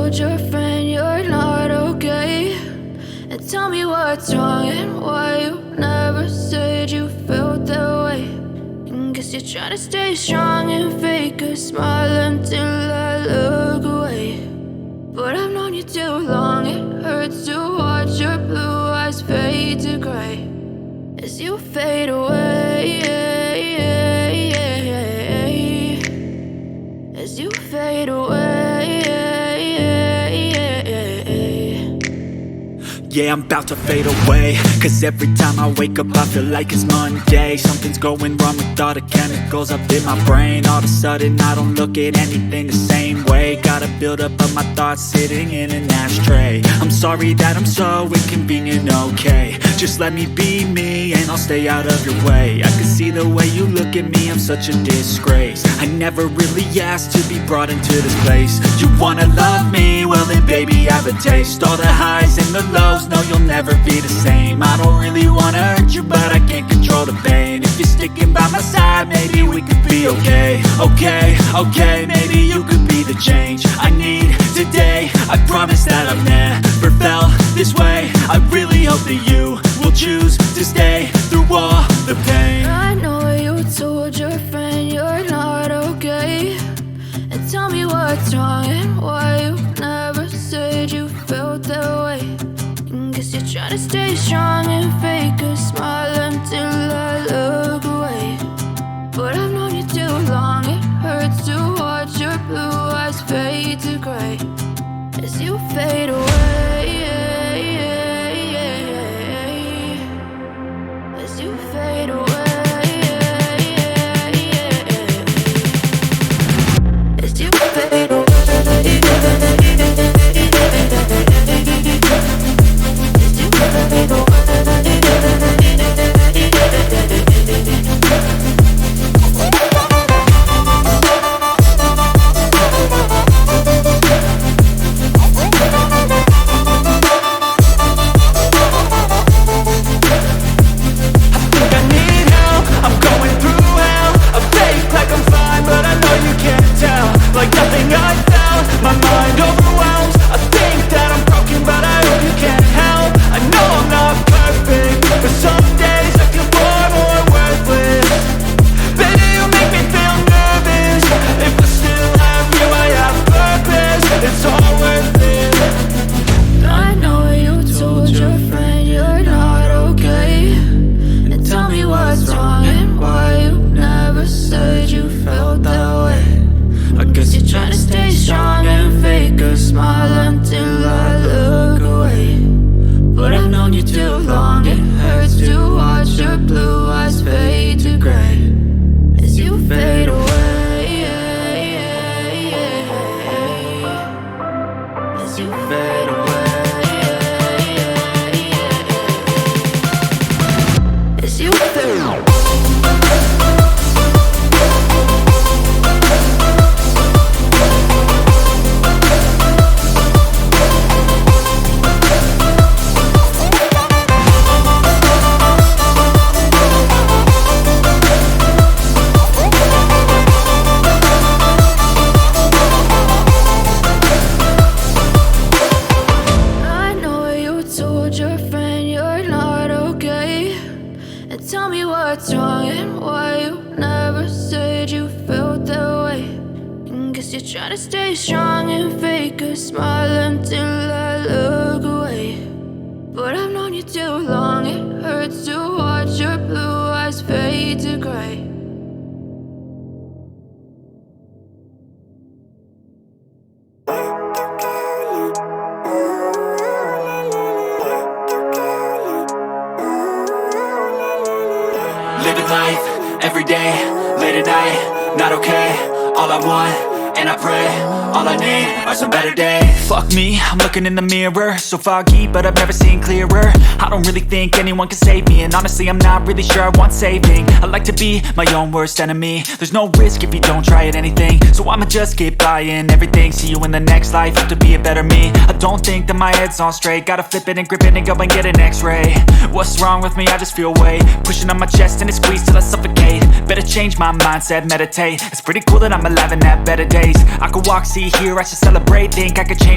told your friend you're not okay? And tell me what's wrong and why you never said you felt that way. And guess you're trying to stay strong and fake a smile until I look away. But I've known you too long, it hurts to watch your blue eyes fade to gray as you fade away, as you fade away. Yeah, I'm about to fade away, cause every time I wake up I feel like it's Monday. Something's going wrong with all the chemicals up in my brain. All of a sudden I don't look at anything the same way. Got a buildup of my thoughts sitting in an ashtray. I'm sorry that I'm so inconvenient, okay? Just let me be me and I'll stay out of your way. I can see the way you look at me, I'm such a disgrace. I never really asked to be brought into this place. You wanna love me? Well then baby, have a taste. All the highs and the lows, no, you'll never be the same. I don't really wanna hurt you, but I can't control the pain. If you're sticking by my side, maybe we could be okay. Okay, maybe you could be the change I need today. I promise that I've never felt this way. I really hope that you will choose to stay through all the pain. I know you told your friend you're not okay. And tell me what's wrong and why you never said you felt that way. And guess you're trying to stay strong and fake a smile until I look away. But I've known you too long, it hurts to watch your blue eyes fade to gray as you fade away, as you fade away. As you fade away, as you fade away. Like nothing I found, my mind overwhelms. I think that I'm broken, but I hope you can't help. I know I'm not perfect, but some days I feel far more worthless. Baby, you make me feel nervous. If I still have you, I have purpose. It's all worth it. I know you told your friend you're not okay. And tell me what's wrong and why you never said you felt that way. I guess you're trying to stay strong and fake a smile until I look away. But I've known you too long, it hurts to watch your blue eyes fade to gray as you fade away, as you fade away, as you fade away. Tell me what's wrong and why you never said you felt that way. And guess you're trying to stay strong and fake a smile until I look away. But I've known you too long, it hurts to watch your blue eyes fade to gray. Living life, every day, late at night, not okay. All I want, and I pray, all I need are some better days. Fuck me, I'm looking in the mirror, so foggy, but I've never seen clearer. I don't really think anyone can save me, and honestly I'm not really sure I want saving. I like to be my own worst enemy. There's no risk if you don't try at anything, so I'ma just keep buying everything. See you in the next life, have to be a better me. I don't think that my head's on straight, gotta flip it and grip it and go and get an x-ray. What's wrong with me? I just feel weight pushing on my chest and it squeezes till I suffocate. Better change my mindset, meditate. It's pretty cool that I'm alive and have better days. I could walk, see, hear, I should celebrate. Think I could change my